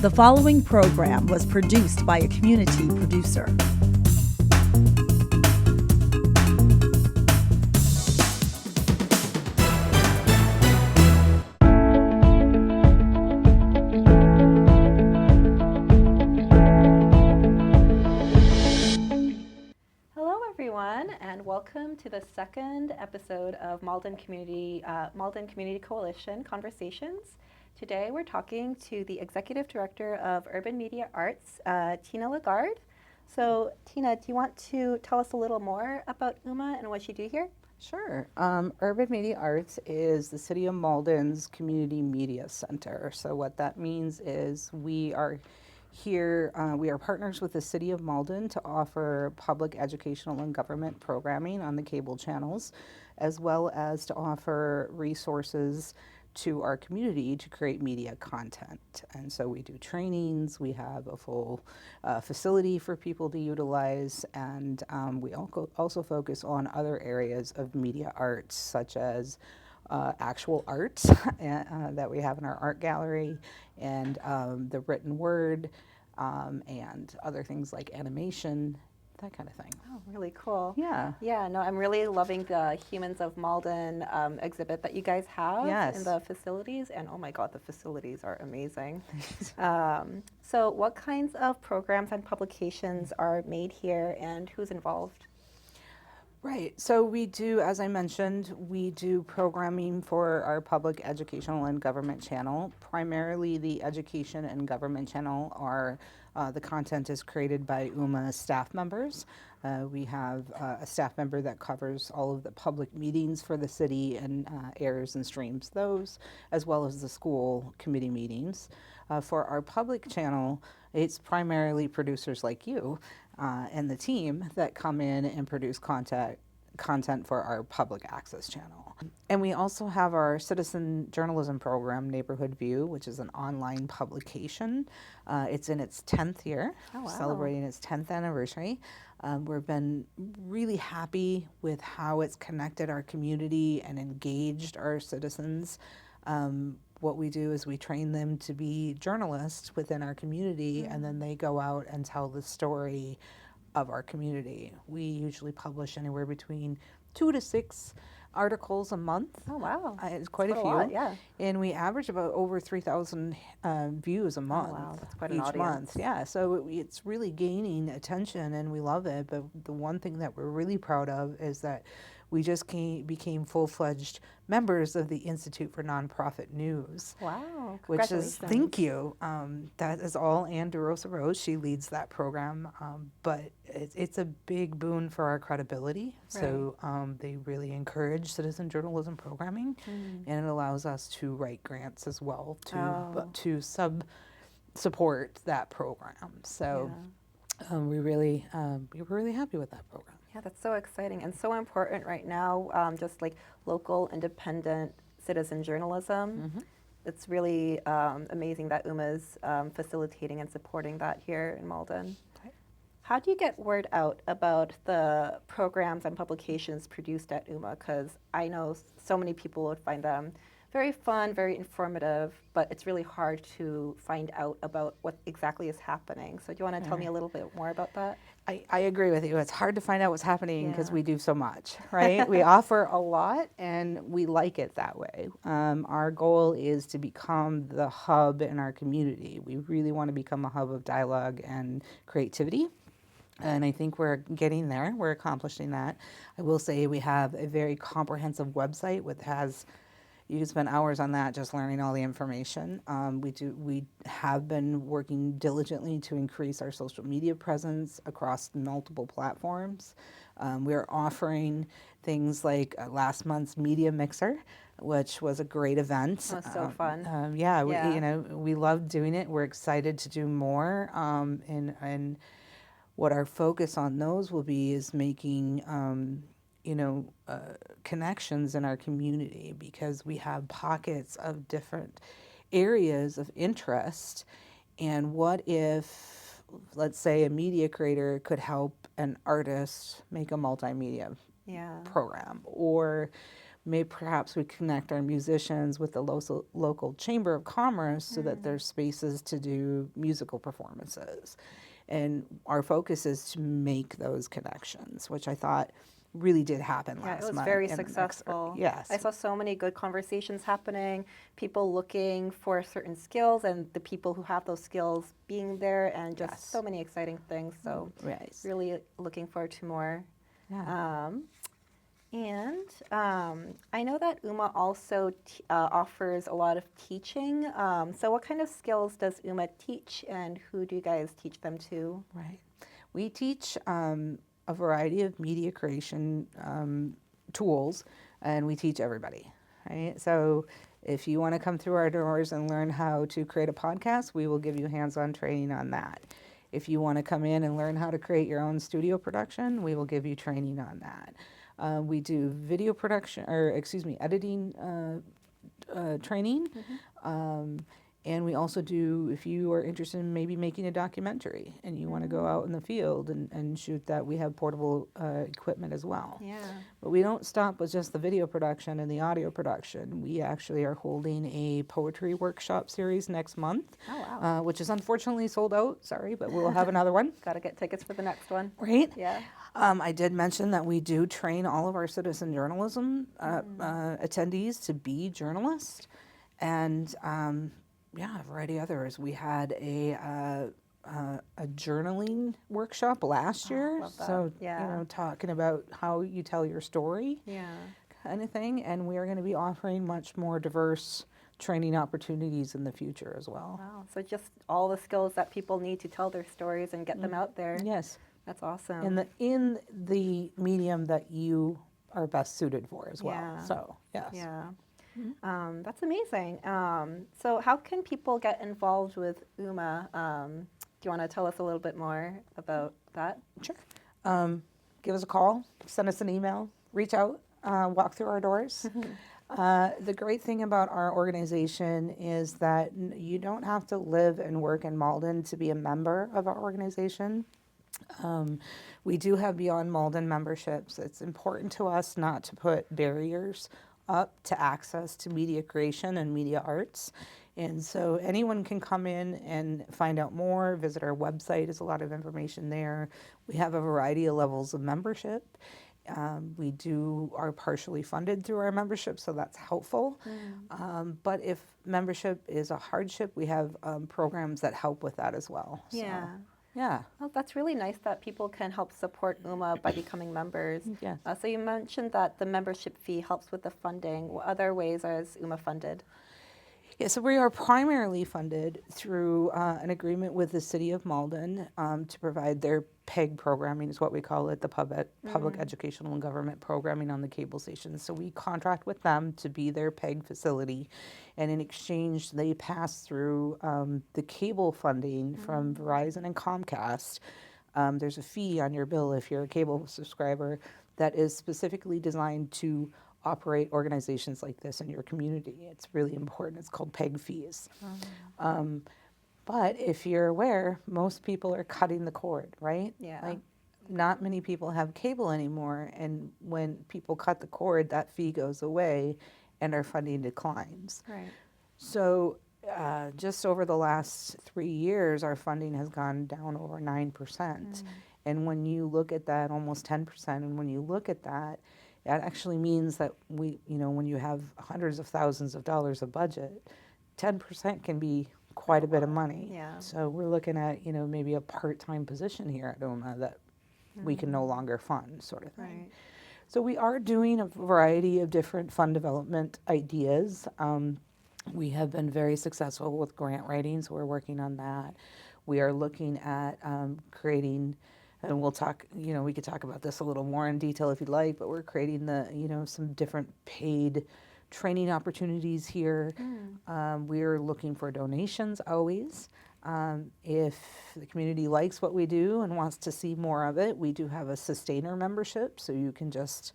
The following program was produced by a community producer. Hello, everyone, and welcome to the second episode of Malden Community Coalition Conversations. Today, we're talking to the Executive Director of Urban Media Arts, Tina LeGarde. So, Tina, do you want to tell us a little more about UMA and what you do here? Sure. Urban Media Arts is the City of Malden's community media center. So what that means is we are here, we are partners with the City of Malden to offer public educational and government programming on the cable channels, as well as to offer resources to our community to create media content. And so we do trainings, we have a full facility for people to utilize, and we also focus on other areas of media arts, such as actual art that we have in our art gallery, and the written word, and other things like animation, that kind of thing. Oh, really cool. Yeah. Yeah, no, I'm really loving the Humans of Malden exhibit that you guys have in the facilities. And oh my God, the facilities are amazing. So what kinds of programs and publications are made here and who's involved? Right. So we do, as I mentioned, we do programming for our public educational and government channel. Primarily the education and government channel are, the content is created by UMA staff members. We have a staff member that covers all of the public meetings for the city and airs and streams those, as well as the school committee meetings. For our public channel, it's primarily producers like you and the team that come in and produce content for our public access channel. And we also have our citizen journalism program, Neighborhood View, which is an online publication. It's in its 10th year, celebrating its 10th anniversary. We've been really happy with how it's connected our community and engaged our citizens. What we do is we train them to be journalists within our community, and then they go out and tell the story of our community. We usually publish anywhere between 2 to 6 articles a month. Oh, wow. It's quite a few. Lot, yeah. And we average about over 3,000 views a month. Oh, wow. That's quite an each audience. month. Yeah, so it's really gaining attention and we love it. But the one thing that we're really proud of is that we just became full-fledged members of the Institute for Nonprofit News. Wow, which is, thank you. That is all Ann DeRosa Rose. She leads that program, but it's a big boon for our credibility. Right. So they really encourage citizen journalism programming, and it allows us to write grants as well to support that program. So we're really happy with that program. Yeah, that's so exciting and so important right now, just like local independent citizen journalism. It's really amazing that UMA's facilitating and supporting that here in Malden. Okay. How do you get word out about the programs and publications produced at UMA? Because I know so many people would find them very fun, very informative, but it's really hard to find out about what exactly is happening. So do you want to tell me a little bit more about that? I agree with you. It's hard to find out what's happening because we do so much, right? We offer a lot and we like it that way. Our goal is to become the hub in our community. We really want to become a hub of dialogue and creativity. And I think we're getting there. We're accomplishing that. I will say we have a very comprehensive website which has, you can spend hours on that just learning all the information. We have been working diligently to increase our social media presence across multiple platforms. We're offering things like last month's Media Mixer, which was a great event. Oh, so fun. We loved doing it. We're excited to do more. And what our focus on those will be is making connections in our community, because we have pockets of different areas of interest. And what if, let's say, a media creator could help an artist make a multimedia program, or perhaps we connect our musicians with the local chamber of commerce so that there's spaces to do musical performances. And our focus is to make those connections, which I thought really did happen Yeah, last it was month. very in the successful. Yes. I saw so many good conversations happening, people looking for certain skills and the people who have those skills being there, and just Yes. so many exciting things. So Right. really looking forward to more. Yeah. I know that UMA also offers a lot of teaching. So what kind of skills does UMA teach, and who do you guys teach them to? Right. We teach a variety of media creation tools, and we teach everybody, right? So if you want to come through our doors and learn how to create a podcast, we will give you hands-on training on that. If you want to come in and learn how to create your own studio production, we will give you training on that. We do video production, or excuse me, editing training. And we also do, if you are interested in maybe making a documentary and you want to go out in the field and shoot that, we have portable equipment as well. Yeah. But we don't stop with just the video production and the audio production. We actually are holding a poetry workshop series next month, Oh, wow. which is unfortunately sold out. Sorry, but we'll have another one. Got to get tickets for the next one. Right? Yeah. I did mention that we do train all of our citizen journalism attendees to be journalists. And yeah, a variety of others. We had a journaling workshop last year. love that. So, Yeah. talking about how you tell your story Yeah. kind of thing. And we are going to be offering much more diverse training opportunities in the future as well. Wow. So just all the skills that people need to tell their stories and get them out there. Yes. That's awesome. In the medium that you are best suited for as well. Yeah. So, yes. Yeah. That's amazing. So how can people get involved with UMA? Do you want to tell us a little bit more about that? Sure. Give us a call, send us an email, reach out, walk through our doors. The great thing about our organization is that you don't have to live and work in Malden to be a member of our organization. We do have Beyond Malden memberships. It's important to us not to put barriers up to access to media creation and media arts. And so anyone can come in and find out more, visit our website, there's a lot of information there. We have a variety of levels of membership. We are partially funded through our membership, so that's helpful. But if membership is a hardship, we have programs that help with that as well. Yeah. So, yeah. Well, that's really nice that people can help support UMA by becoming members. Yes. So you mentioned that the membership fee helps with the funding. What other ways is UMA funded? Yeah, so we are primarily funded through an agreement with the City of Malden to provide their PEG programming, is what we call it, the Public Educational and Government Programming on the cable stations. So we contract with them to be their PEG facility, and in exchange, they pass through the cable funding from Verizon and Comcast. There's a fee on your bill if you're a cable subscriber that is specifically designed to operate organizations like this in your community. It's really important. It's called PEG fees. But if you're aware, most people are cutting the cord, right? Yeah. Like, not many people have cable anymore, and when people cut the cord, that fee goes away and our funding declines. Right. So just over the last 3 years, our funding has gone down over 9%. And when you look at that, almost 10%, and when you look at that, that actually means that when you have hundreds of thousands of dollars of budget, 10% can be quite a bit of money. Yeah. So we're looking at, maybe a part-time position here at OMA that we can no longer fund, sort of thing. Right. So we are doing a variety of different fund development ideas. We have been very successful with grant writing, so we're working on that. We are looking at creating, and we'll talk, we could talk about this a little more in detail if you'd like, but we're creating some different paid training opportunities here. We're looking for donations always. If the community likes what we do and wants to see more of it, we do have a sustainer membership, so you can just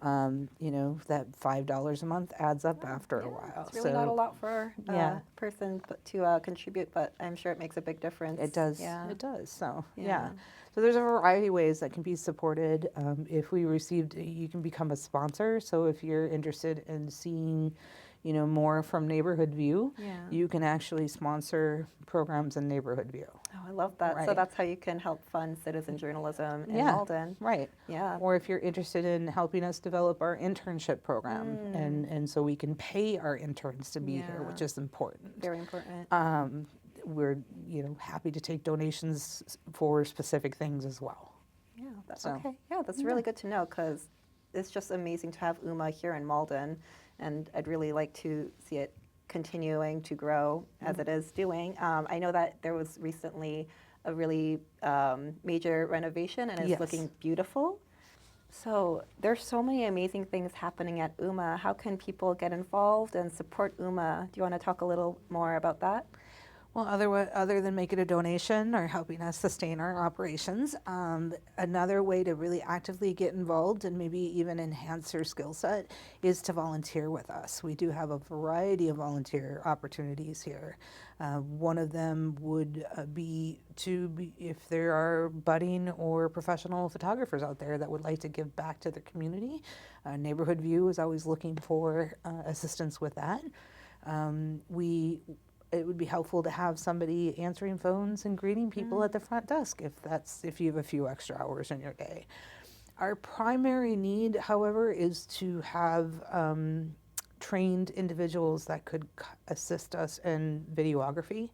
You know, that $5 a month adds up after a while. It's really not a lot for yeah. a person to contribute, but I'm sure it makes a big difference. It does. Yeah. It does. So, Yeah. yeah. So there's a variety of ways that can be supported. If we received, you can become a sponsor. So if you're interested in seeing, you know, more from Neighborhood View, Yeah. you can actually sponsor programs in Neighborhood View. Oh, I love that. So Right. that's how you can help fund citizen journalism in Yeah. Malden. Right. Yeah. Or if you're interested in helping us develop our internship program, and so we can pay our interns to be here, which Yeah. is important. Very important. We're, you know, happy to take donations for specific things as well. Yeah, that's So, okay. Yeah, that's really good to know because it's just amazing to have UMA here in Malden, and I'd really like to see it continuing to grow as it is doing. I know that there was recently a really major renovation, and it's Yes. looking beautiful. So there's so many amazing things happening at UMA. How can people get involved and support UMA? Do you want to talk a little more about that? Well, other than making a donation or helping us sustain our operations, another way to really actively get involved and maybe even enhance your skill set is to volunteer with us. We do have a variety of volunteer opportunities here. One of them would be if there are budding or professional photographers out there that would like to give back to their community. Neighborhood View is always looking for assistance with that. It would be helpful to have somebody answering phones and greeting people at the front desk if you have a few extra hours in your day. Our primary need, however, is to have trained individuals that could assist us in videography,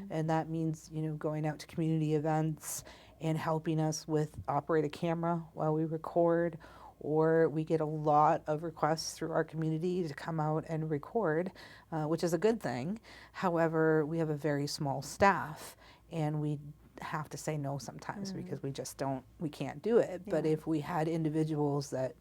and that means, you know, going out to community events and helping us with operate a camera while we record. Or we get a lot of requests through our community to come out and record, which is a good thing. However, we have a very small staff, and we have to say no sometimes because we can't do it. Yeah. But if we had individuals that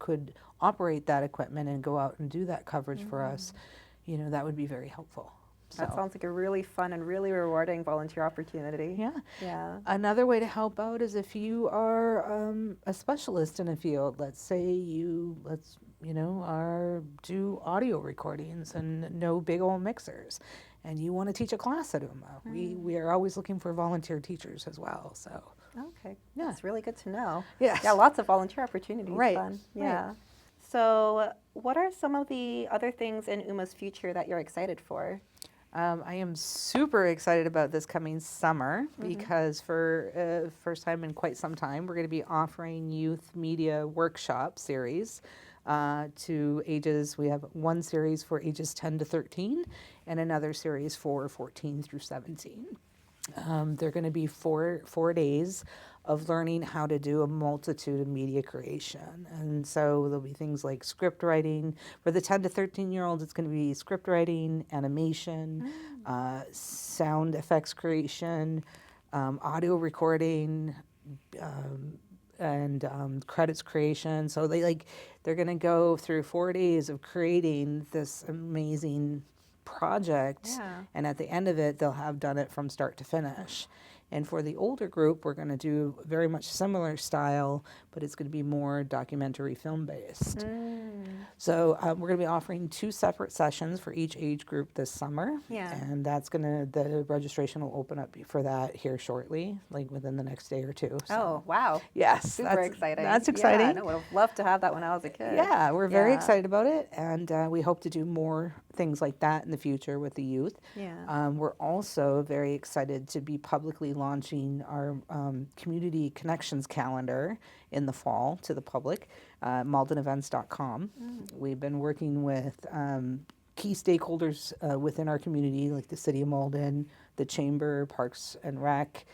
could operate that equipment and go out and do that coverage for us, you know, that would be very helpful. That sounds like a really fun and really rewarding volunteer opportunity. Yeah. Yeah. Another way to help out is if you are a specialist in a field. Let's say you do audio recordings and know big old mixers, and you want to teach a class at UMA. We are always looking for volunteer teachers as well. So. Okay. Yeah. That's really good to know. Yes. Yeah, lots of volunteer opportunities. Right. Then. Right. Yeah. So, what are some of the other things in UMA's future that you're excited for? I am super excited about this coming summer because for first time in quite some time, we're going to be offering youth media workshop series to ages. We have one series for ages 10 to 13 and another series for 14 through 17. They're going to be four days of learning how to do a multitude of media creation. And so there'll be things like script writing. For the 10 to 13-year-olds, it's going to be script writing, animation, sound effects creation, audio recording, and credits creation. So they're going to go through 4 days of creating this amazing project, and at the end of it, they'll have done it from start to finish. And for the older group, we're going to do very much similar style, but it's going to be more documentary film based. So we're going to be offering 2 separate sessions for each age group this summer. Yeah. And the registration will open up for that here shortly, like within the next day or two. So. Oh, wow. Yes. Super exciting. That's exciting. Yeah, I would have loved to have that when I was a kid. Yeah, we're very Yeah. excited about it, and we hope to do more things like that in the future with the youth. Yeah. We're also very excited to be publicly launching our community connections calendar in the fall to the public, maldenevents.com. We've been working with key stakeholders within our community, like the City of Malden, the Chamber, Parks and Rec,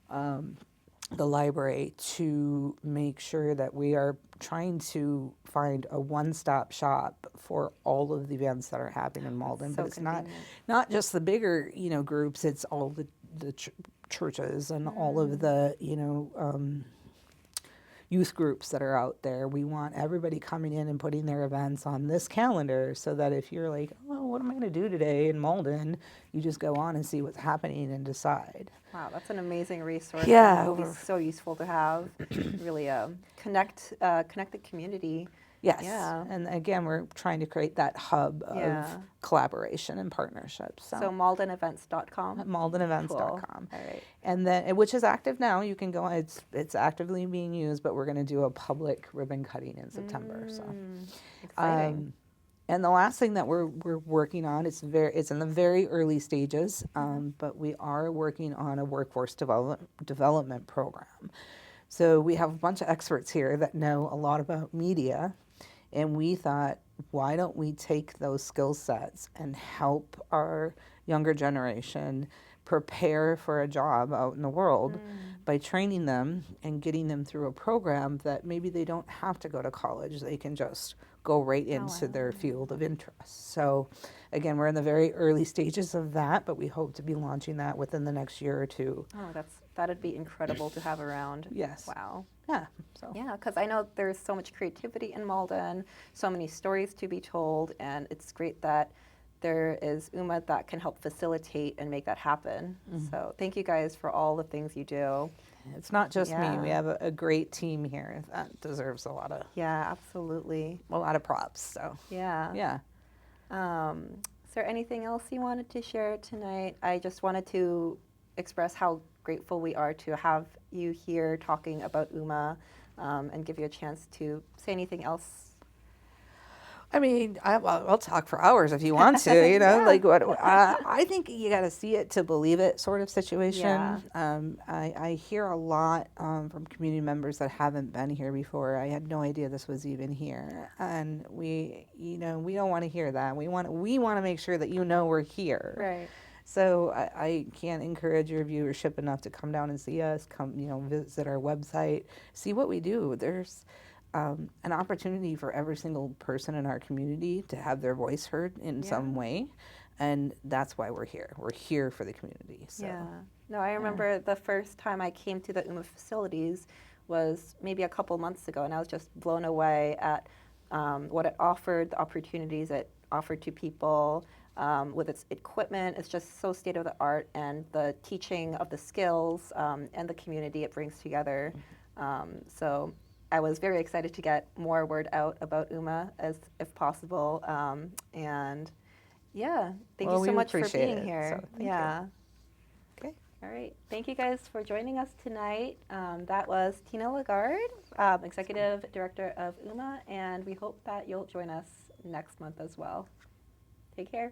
the library, to make sure that we are trying to find a one-stop shop for all of the events that are happening in Malden. So But it's convenient. not just the bigger, groups, it's all the churches and all of the, youth groups that are out there. We want everybody coming in and putting their events on this calendar so that if you're like, oh, what am I going to do today in Malden, you just go on and see what's happening and decide. Wow, that's an amazing resource. Yeah, It would be so useful to have. Really connect the community. Yes. Yeah. And again, we're trying to create that hub of Yeah. collaboration and partnerships. So maldenevents.com. MaldenEvents.com. Cool. All right. And then, which is active now. You can go on. It's actively being used, but we're going to do a public ribbon cutting in September. So, Exciting. and the last thing that we're working on, it's in the very early stages, but we are working on a workforce development program. So we have a bunch of experts here that know a lot about media, and we thought, why don't we take those skill sets and help our younger generation prepare for a job out in the world by training them and getting them through a program that maybe they don't have to go to college. They can just go right into their field of interest. So again, we're in the very early stages of that, but we hope to be launching that within the next year or two. Oh, that'd be incredible to have around. Yes. Wow. Yeah. So Yeah, because I know there's so much creativity in Malden, so many stories to be told, and it's great that there is UMA that can help facilitate and make that happen. So thank you guys for all the things you do. it's not just me. Yeah. We have a great team here that deserves a lot absolutely. of props. So Yeah. yeah. Is there anything else you wanted to share tonight? I just wanted to express how grateful we are to have you here talking about UMA, and give you a chance to say anything else. I mean, I'll talk for hours if you want to, you know, like what, I think you got to see it to believe it sort of situation. Yeah. I hear a lot from community members that haven't been here before. I had no idea this was even here. And we don't want to hear that. We want to make sure that we're here. Right. So I can't encourage your viewership enough to come down and see us, visit our website, see what we do. There's an opportunity for every single person in our community to have their voice heard in some way, and that's why we're here. We're here for the community. So. Yeah. No, I remember the first time I came to the UMA facilities was maybe a couple months ago, and I was just blown away at what it offered, the opportunities it offered to people. With its equipment, it's just so state of the art, and the teaching of the skills and the community it brings together. So I was very excited to get more word out about UMA if possible. And yeah, thank you so much for being here. So thank you. Okay. All right. Thank you guys for joining us tonight. That was Tina LeGarde, Executive Director of UMA, and we hope that you'll join us next month as well. Take care.